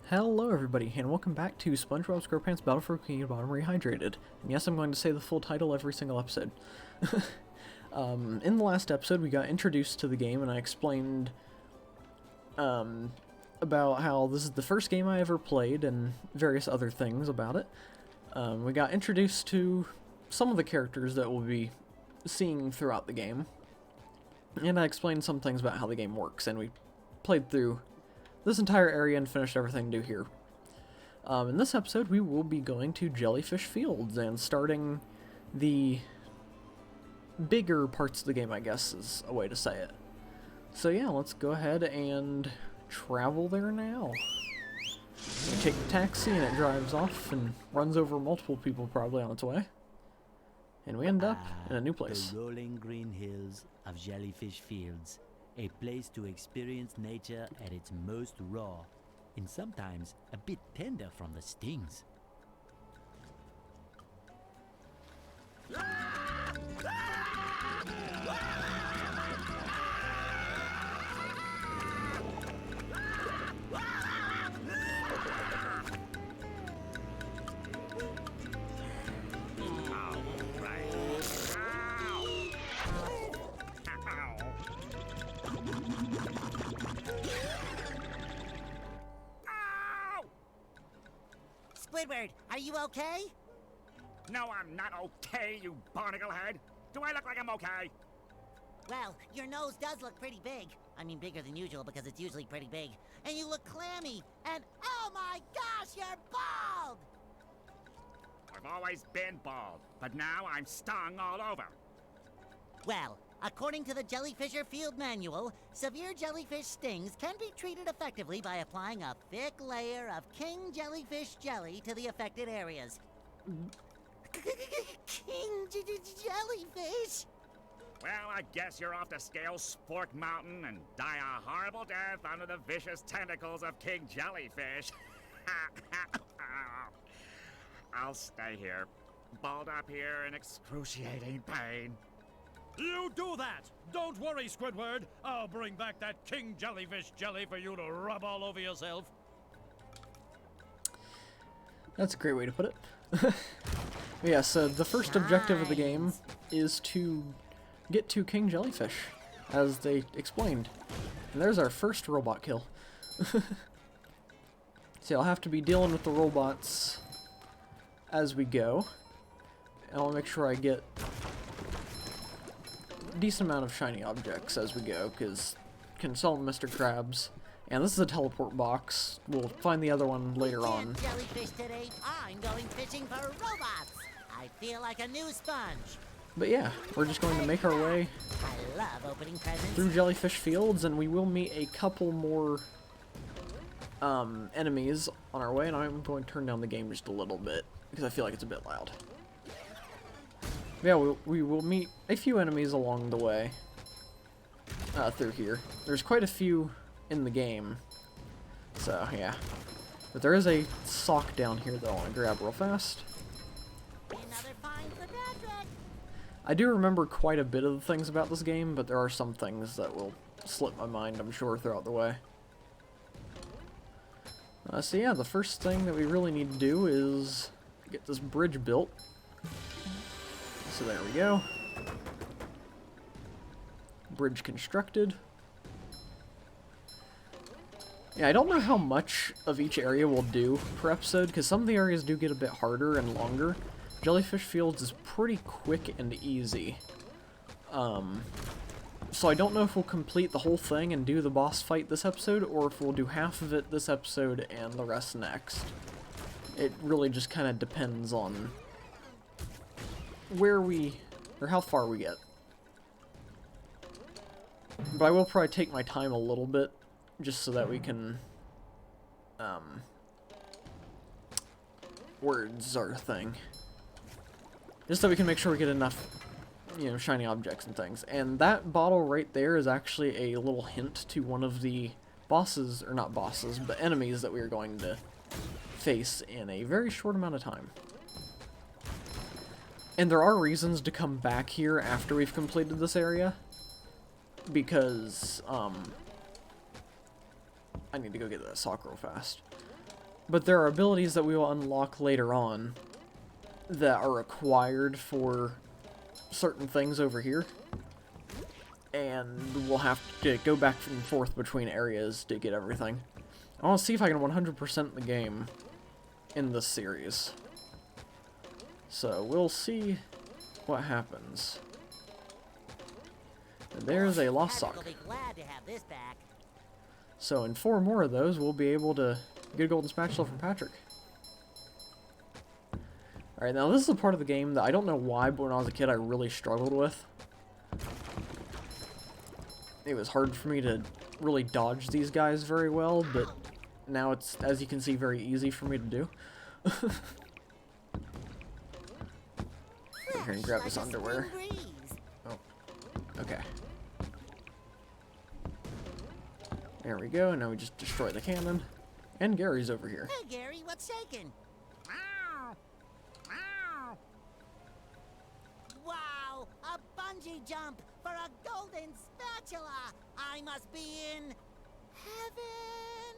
Hello everybody, and welcome back to SpongeBob SquarePants Battle for Bikini Bottom Rehydrated. And yes, I'm going to say the full title every single episode. In the last episode, we got introduced to the game, and I explained about how this is the first game I ever played, and various other things about it. We got introduced to some of the characters that we'll be seeing throughout the game, and I explained some things about how the game works, and we played through this entire area and finished everything due here. In this episode, we will be going to Jellyfish Fields and starting the bigger parts of the game, I guess is a way to say it. So yeah, let's go ahead and travel there now. We take the taxi and it drives off and runs over multiple people probably on its way. And we end up in a new place. The rolling green hills of Jellyfish Fields. A place to experience nature at its most raw, and sometimes a bit tender from the stings. Squidward, are you okay? No, I'm not okay, you barnacle head. Do I look like I'm okay? Well, your nose does look pretty big. I mean, bigger than usual because it's usually pretty big. And you look clammy. And oh my gosh, you're bald! I've always been bald, but now I'm stung all over. Well, according to the Jellyfisher Field Manual, severe jellyfish stings can be treated effectively by applying a thick layer of king jellyfish jelly to the affected areas. King jellyfish? Well, I guess you're off to scale Spork Mountain and die a horrible death under the vicious tentacles of King Jellyfish. I'll stay here, balled up here in excruciating pain. You do that! Don't worry, Squidward. I'll bring back that King Jellyfish jelly for you to rub all over yourself. That's a great way to put it. Yeah, so the first objective of the game is to get to King Jellyfish, as they explained. And there's our first robot kill. So I'll have to be dealing with the robots as we go. And I'll make sure I get decent amount of shiny objects as we go, because can sell Mr. Krabs. And this is a teleport box. We'll find the other one later on. Jellyfish today. I'm going fishing for robots. I feel like a new sponge. But yeah, we're just going to make our way I love opening presents. through Jellyfish Fields, and we will meet a couple more enemies on our way, and I'm going to turn down the game just a little bit, because I feel like it's a bit loud. Yeah, we will meet a few enemies along the way through here. There's quite a few in the game, so yeah. But there is a sock down here that I want to grab real fast. Another find for Patrick. I do remember quite a bit of the things about this game, but there are some things that will slip my mind, I'm sure, throughout the way. So yeah, the first thing that we really need to do is get this bridge built. So there we go. Bridge constructed. Yeah, I don't know how much of each area we'll do per episode, because some of the areas do get a bit harder and longer. Jellyfish Fields is pretty quick and easy. So I don't know if we'll complete the whole thing and do the boss fight this episode, or if we'll do half of it this episode and the rest next. It really just kind of depends on where or how far we get. But I will probably take my time a little bit, just so that we can, words are a thing. Just so we can make sure we get enough, you know, shiny objects and things. And that bottle right there is actually a little hint to one of the bosses, or not bosses, but enemies that we are going to face in a very short amount of time. And there are reasons to come back here after we've completed this area, because, I need to go get that sock real fast. But there are abilities that we will unlock later on that are required for certain things over here. And we'll have to go back and forth between areas to get everything. I want to see if I can 100% the game in this series. So we'll see what happens. And there's a lost sock. Patrick will be glad to have this back. So in 4 more of those, we'll be able to get a golden spatula from Patrick. Alright, now this is a part of the game that I don't know why, but when I was a kid I really struggled with. It was hard for me to really dodge these guys very well, but now it's, as you can see, very easy for me to do. Here and grab this underwear. Oh, okay. There we go, and now we just destroy the cannon. And Gary's over here. Hey Gary, what's shaking? Wow, a bungee jump for a golden spatula! I must be in heaven!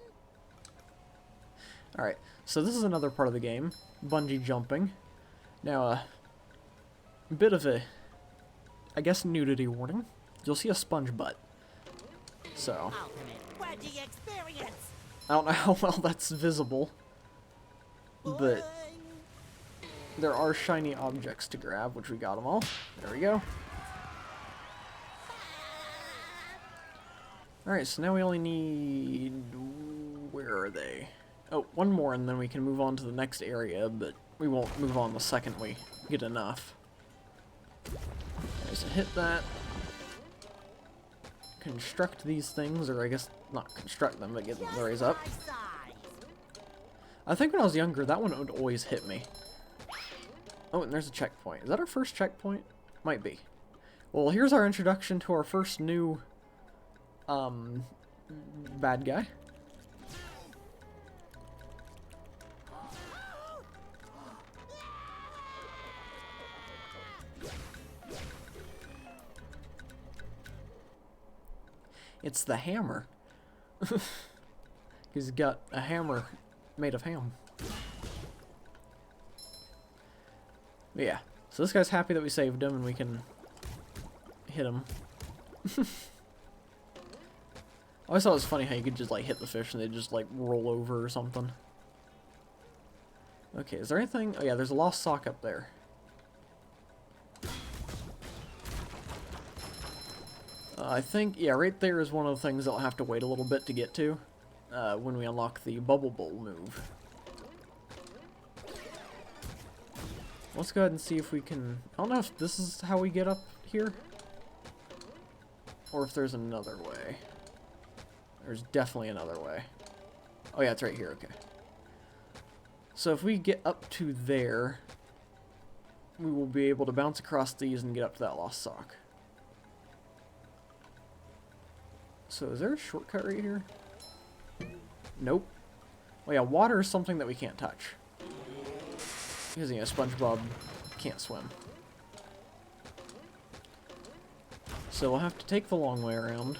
Alright, so this is another part of the game, bungee jumping. Now, a bit of a, I guess, nudity warning. You'll see a sponge butt. So, Ultimate wedgie experience! I don't know how well that's visible, but there are shiny objects to grab, which we got them all. There we go. Alright, so now we only need... where are they? Oh, 1 more and then we can move on to the next area, but we won't move on the second we get enough. Okay, so hit that. Construct these things, or I guess not construct them, but get them to raise up. I think when I was younger, that one would always hit me. Oh, and there's a checkpoint. Is that our first checkpoint? Might be. Well, here's our introduction to our first new, bad guy. It's the hammer. He's got a hammer made of ham. But yeah, so this guy's happy that we saved him and we can hit him. I always thought it was funny how you could just like hit the fish and they just like roll over or something. Okay, is there anything? Oh yeah, there's a lost sock up there. I think, yeah, right there is one of the things that I'll have to wait a little bit to get to when we unlock the Bubble Bowl move. Let's go ahead and see if we can... I don't know if this is how we get up here, or if there's another way. There's definitely another way. Oh yeah, it's right here, okay. So if we get up to there, we will be able to bounce across these and get up to that lost sock. So is there a shortcut right here? Nope. Well, yeah, water is something that we can't touch. Because, you know, SpongeBob can't swim. So we'll have to take the long way around.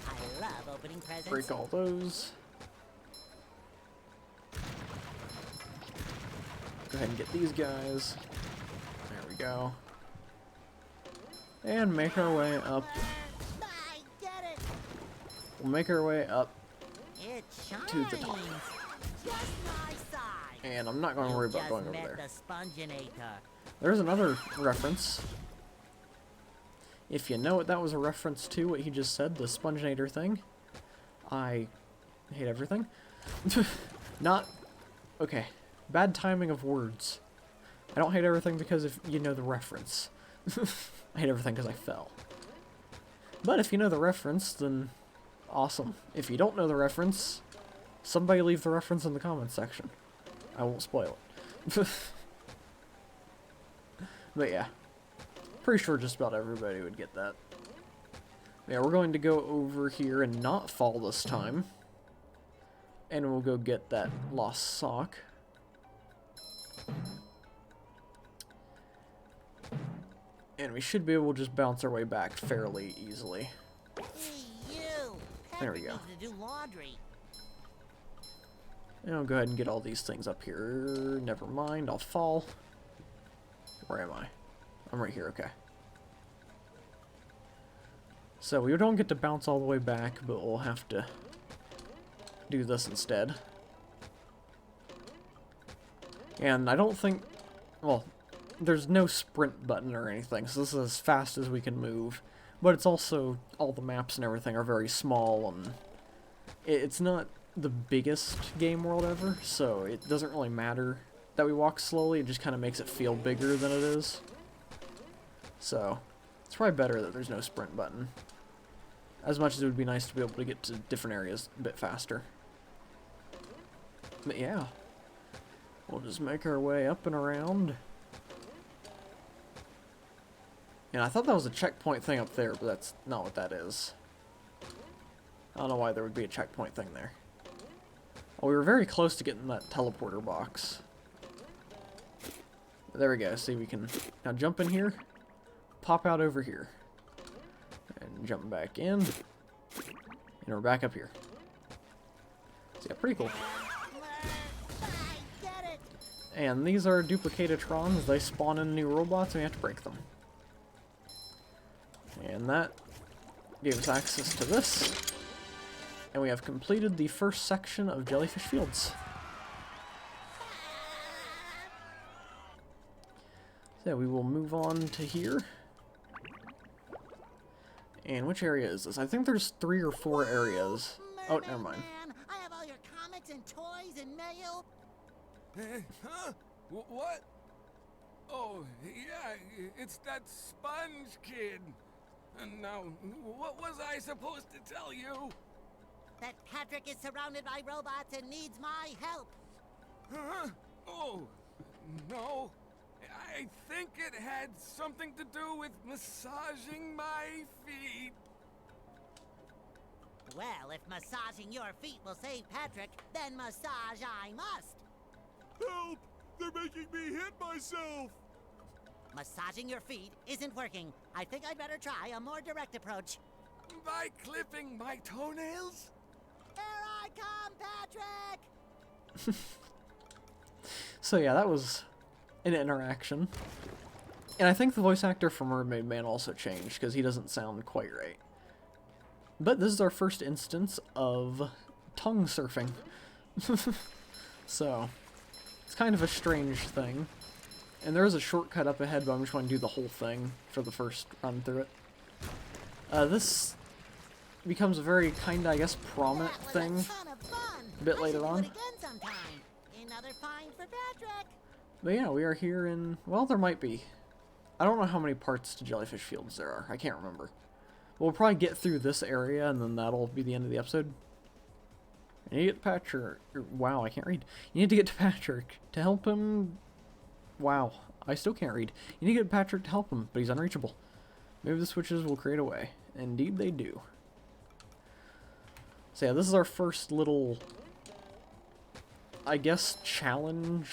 I love opening presents. Break all those. Go ahead and get these guys. There we go. And make our way up. I get it. We'll make our way up. It shines. To the top. Just my size. And I'm not going to worry about going over Just there. met the Sponginator. There's another reference. If you know what that was a reference to, what he just said, the Sponginator thing. I hate everything. Not... Okay. Bad timing of words. I don't hate everything because if you know the reference. I hate everything because I fell. But if you know the reference, then awesome. If you don't know the reference, somebody leave the reference in the comments section. I won't spoil it. But yeah. Pretty sure just about everybody would get that. Yeah, we're going to go over here and not fall this time. And we'll go get that lost sock. And we should be able to just bounce our way back fairly easily. Hey, you. There we Patrick go. needs to do laundry. And I'll go ahead and get all these things up here. Never mind, I'll fall. Where am I? I'm right here, okay. So we don't get to bounce all the way back, but we'll have to do this instead. And I don't think... well, there's no sprint button or anything, so this is as fast as we can move. But it's also... all the maps and everything are very small, and it's not the biggest game world ever, so it doesn't really matter that we walk slowly. It just kind of makes it feel bigger than it is. So, it's probably better that there's no sprint button. As much as it would be nice to be able to get to different areas a bit faster. But yeah. We'll just make our way up and around. And I thought that was a checkpoint thing up there, but that's not what that is. I don't know why there would be a checkpoint thing there. Oh, we were very close to getting that teleporter box. There we go. See, we can now jump in here, pop out over here, and jump back in, and we're back up here. So yeah, pretty cool. And these are duplicated-trons. They spawn in new robots, and we have to break them. And that gave us access to this. And we have completed the first section of Jellyfish Fields. So we will move on to here. And which area is this? I think there's 3 or 4 areas. Oh, never mind. Man, I have all your comics and toys and mail. Huh? What? Oh, yeah, it's that Sponge kid. And now, what was I supposed to tell you? That Patrick is surrounded by robots and needs my help. Huh? Oh, no. I think it had something to do with massaging my feet. Well, if massaging your feet will save Patrick, then massage I must. Help! They're making me hit myself! Massaging your feet isn't working. I think I'd better try a more direct approach. By clipping my toenails? Here I come, Patrick! So yeah, that was an interaction. And I think the voice actor for Mermaid Man also changed, because he doesn't sound quite right. But this is our first instance of tongue surfing. So, it's kind of a strange thing. And there is a shortcut up ahead, but I'm just going to do the whole thing for the first run through it. This becomes a very kind of, I guess, prominent thing a bit later on. Another find for Patrick. But yeah, we are here in... well, there might be. I don't know how many parts to Jellyfish Fields there are. I can't remember. We'll probably get through this area, and then that'll be the end of the episode. You need to get to Patrick... wow, I can't read. You need to get to Patrick to help him... wow, I still can't read. You need to get to Patrick to help him, but he's unreachable. Maybe the switches will create a way. Indeed they do. So yeah, this is our first little... I guess challenge...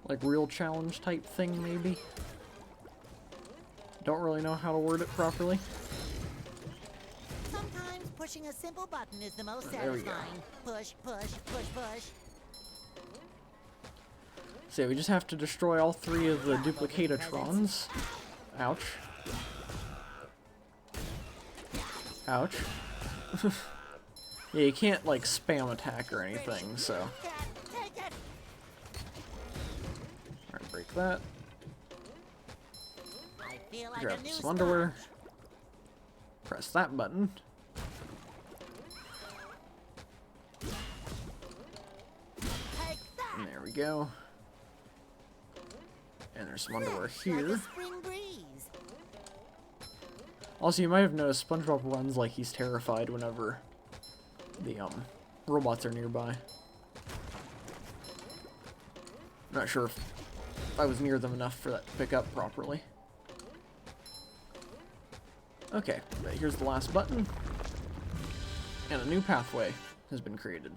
like real challenge type thing, maybe? Don't really know how to word it properly. Sometimes pushing a simple button is the most There we go. satisfying. Push, push, push, push. So yeah, we just have to destroy all 3 of the duplicated-trons. Ouch. Ouch. Yeah, you can't, like, spam attack or anything, so... Take it. alright, break that. I feel like Grab a new some underwear. sponge. Press that button. Take that. And there we go. And there's some underwear Fresh here. Like a spring breeze. Also, you might have noticed SpongeBob runs like he's terrified whenever the robots are nearby. I'm not sure if I was near them enough for that to pick up properly. Okay, here's the last button. And a new pathway has been created.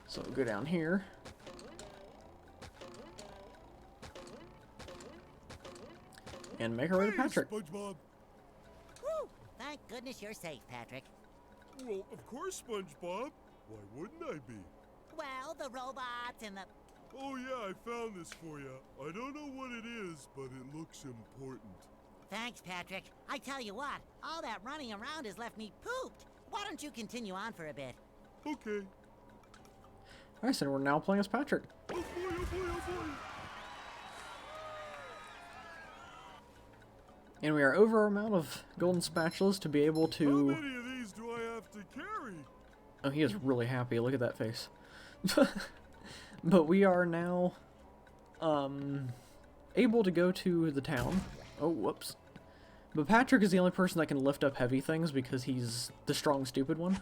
So we'll go down here. And make our way to Patrick. SpongeBob. Whew. Thank goodness you're safe, Patrick. Well, of course, SpongeBob. Why wouldn't I be? Well, the robots and the... Oh yeah, I found this for you. I don't know what it is, but it looks important. Thanks, Patrick. I tell you what, all that running around has left me pooped. Why don't you continue on for a bit? Okay. Alright, so we're now playing as Patrick. Oh boy, oh boy, oh boy! And we are over our amount of golden spatulas to be able How to... many of these do I have to carry? Oh, he is really happy. Look at that face. But we are now able to go to the town. Oh, whoops. But Patrick is the only person that can lift up heavy things because he's the strong, stupid one.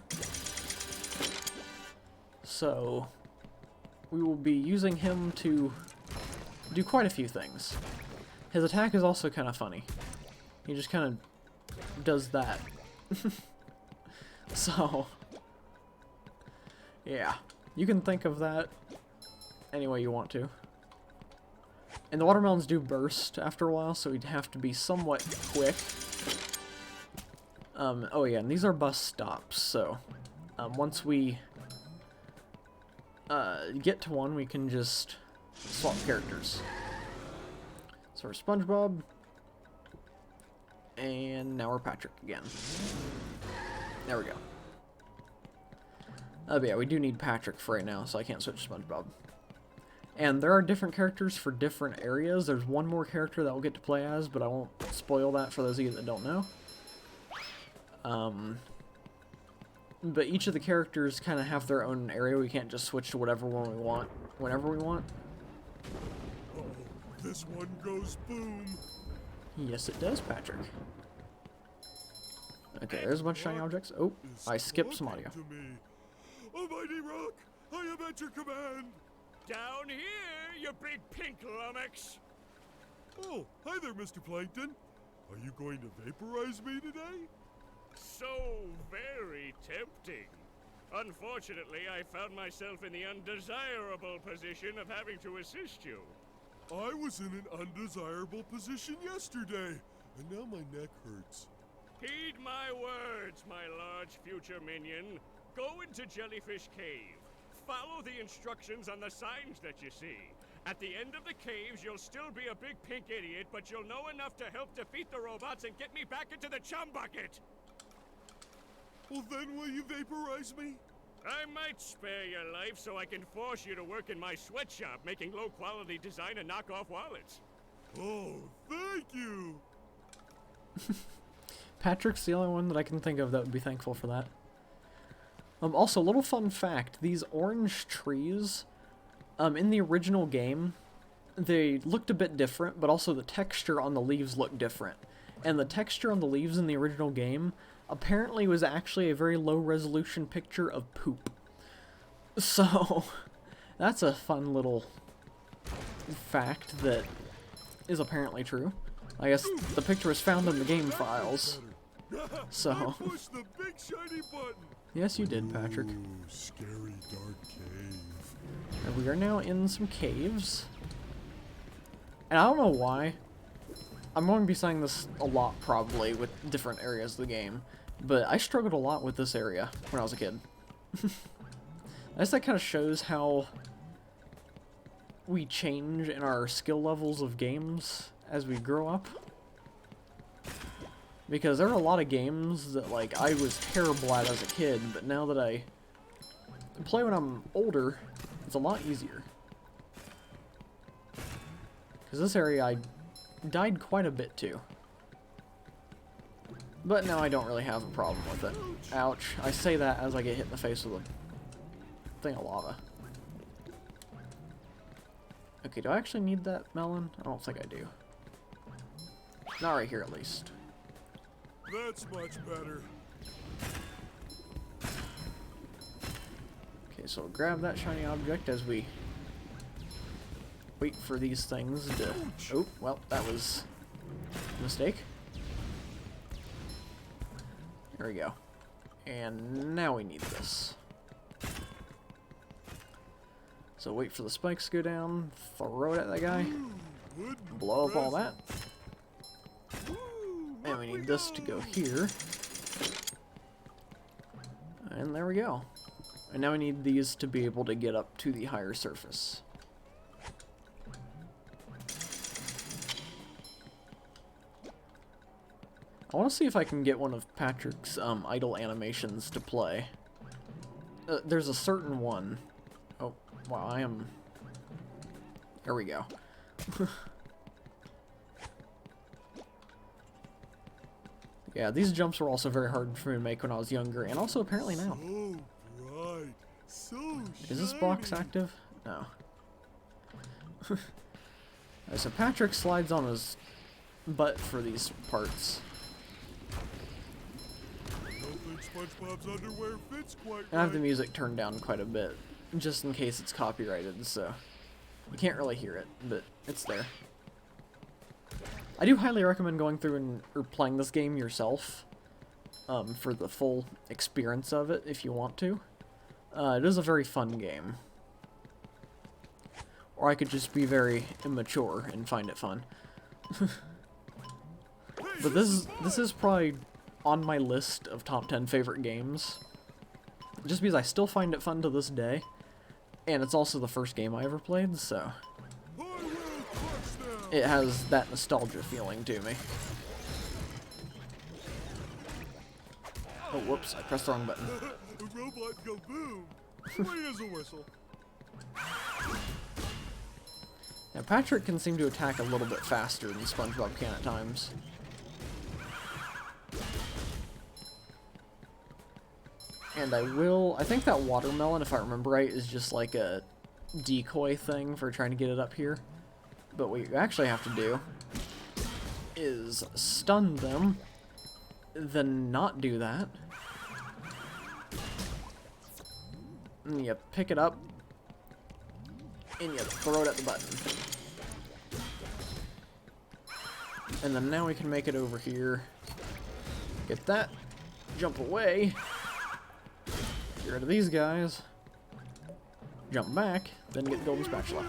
So we will be using him to do quite a few things. His attack is also kind of funny. He just kind of does that. So, yeah. You can think of that any way you want to. And the watermelons do burst after a while, so we'd have to be somewhat quick. Oh yeah, and these are bus stops, so once we get to one, we can just swap characters. So we're SpongeBob, and now we're Patrick again. There we go. But yeah, we do need Patrick for right now, so I can't switch to SpongeBob. And there are different characters for different areas. There's one more character that we'll get to play as, but I won't spoil that for those of you that don't know. But each of the characters kind of have their own area. We can't just switch to whatever one we want, whenever we want. Uh-oh, this one goes boom. Yes, it does, Patrick. Okay, there's a bunch of shiny objects. Oh, I skipped some audio. To me. Almighty Rock, I am at your command. Down here, you big pink lummox. Oh, hi there, Mr. Plankton. Are you going to vaporize me today? So very tempting. Unfortunately, I found myself in the undesirable position of having to assist you. I was in an undesirable position yesterday, and now my neck hurts. Heed my words, my large future minion. Go into Jellyfish Cave. Follow the instructions on the signs that you see. At the end of the caves, you'll still be a big pink idiot, but you'll know enough to help defeat the robots and get me back into the chum bucket. Well, then will you vaporize me? I might spare your life so I can force you to work in my sweatshop, making low-quality design and knockoff wallets. Oh, thank you. Patrick's the only one that I can think of that would be thankful for that. Also, a little fun fact, these orange trees, in the original game, they looked a bit different, but also the texture on the leaves looked different. And the texture on the leaves in the original game apparently was actually a very low-resolution picture of poop. So, that's a fun little fact that is apparently true. I guess the picture was found in the game files. So, I pushed the big shiny button. Yes, you did, Patrick. Ooh, scary dark cave. And we are now in some caves. And I don't know why. I'm going to be saying this a lot, probably, with different areas of the game. But I struggled a lot with this area when I was a kid. I guess that kind of shows how we change in our skill levels of games as we grow up. Because there are a lot of games that, like, I was terrible at as a kid, but now that I play when I'm older, it's a lot easier. Because this area I died quite a bit to. But now I don't really have a problem with it. Ouch. I say that as I get hit in the face with a thing of lava. Okay, do I actually need that melon? I don't think I do. Not right here, at least. That's much better. Okay, so we'll grab that shiny object as we wait for these things to... Oh, well, that was a mistake. There we go. And now we need this. So wait for the spikes to go down, throw it at that guy, blow up all that. And we need this to go here. And there we go. And now we need these to be able to get up to the higher surface. I want to see if I can get one of Patrick's idle animations to play. There's a certain one. Oh, wow, I am... There we go. Yeah, these jumps were also very hard for me to make when I was younger, and also apparently now. So bright. So Is this box shiny. active? No. Alright, so Patrick slides on his butt for these parts. I don't think SpongeBob's underwear fits quite I have the right. music turned down quite a bit, just in case it's copyrighted, so you can't really hear it, but it's there. I do highly recommend going through or playing this game yourself, for the full experience of it, if you want to. It is a very fun game. Or I could just be very immature and find it fun. But this is probably on my list of top 10 favorite games. Just because I still find it fun to this day. And it's also the first game I ever played, so I will crush them. it has that nostalgia feeling to me. Oh, whoops, I pressed the wrong button. The robot go boom. Sweet as a whistle. Now, Patrick can seem to attack a little bit faster than SpongeBob can at times. And I think that watermelon, if I remember right, is just like a decoy thing for trying to get it up here. But what you actually have to do is stun them, then not do that. And you pick it up, and you throw it at the button. And then now we can make it over here. Get that. Jump away. Get rid of these guys. Jump back. Then get the golden spatula.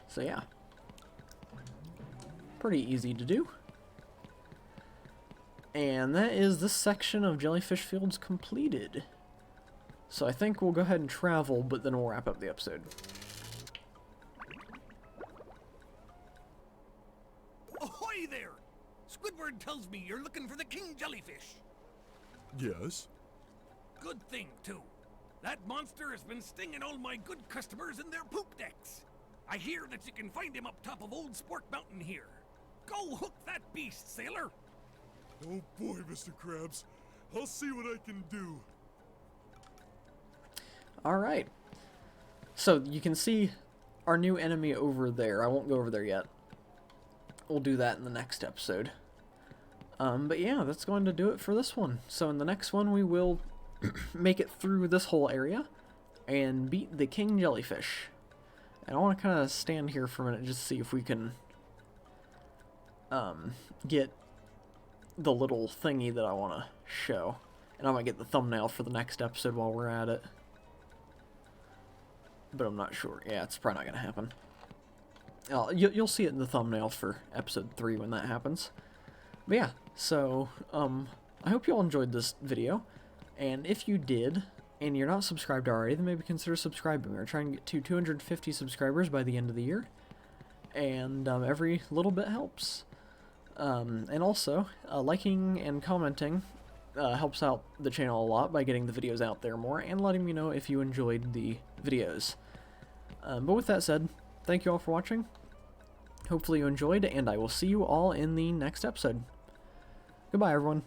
So yeah. Pretty easy to do. And that is this section of Jellyfish Fields completed. So I think we'll go ahead and travel, but then we'll wrap up the episode. Ahoy there! Squidward tells me you're looking for the king jellyfish. Yes. Good thing, too. That monster has been stinging all my good customers in their poop decks. I hear that you can find him up top of Old Spork Mountain here. Go hook that beast, sailor! Oh boy, Mr. Krabs. I'll see what I can do. Alright. So you can see our new enemy over there. I won't go over there yet. We'll do that in the next episode. But yeah, that's going to do it for this one. So in the next one, we will make it through this whole area and beat the king jellyfish. And I want to kind of stand here for a minute just to see if we can get the little thingy that I want to show. And I might get the thumbnail for the next episode while we're at it. But I'm not sure. Yeah, it's probably not going to happen. You'll see it in the thumbnail for episode 3 when that happens. But yeah, so I hope you all enjoyed this video. And if you did, and you're not subscribed already, then maybe consider subscribing. We're trying to get to 250 subscribers by the end of the year. And every little bit helps. And also, liking and commenting helps out the channel a lot by getting the videos out there more and letting me know if you enjoyed the videos. But with that said, thank you all for watching. Hopefully you enjoyed, and I will see you all in the next episode. Goodbye, everyone.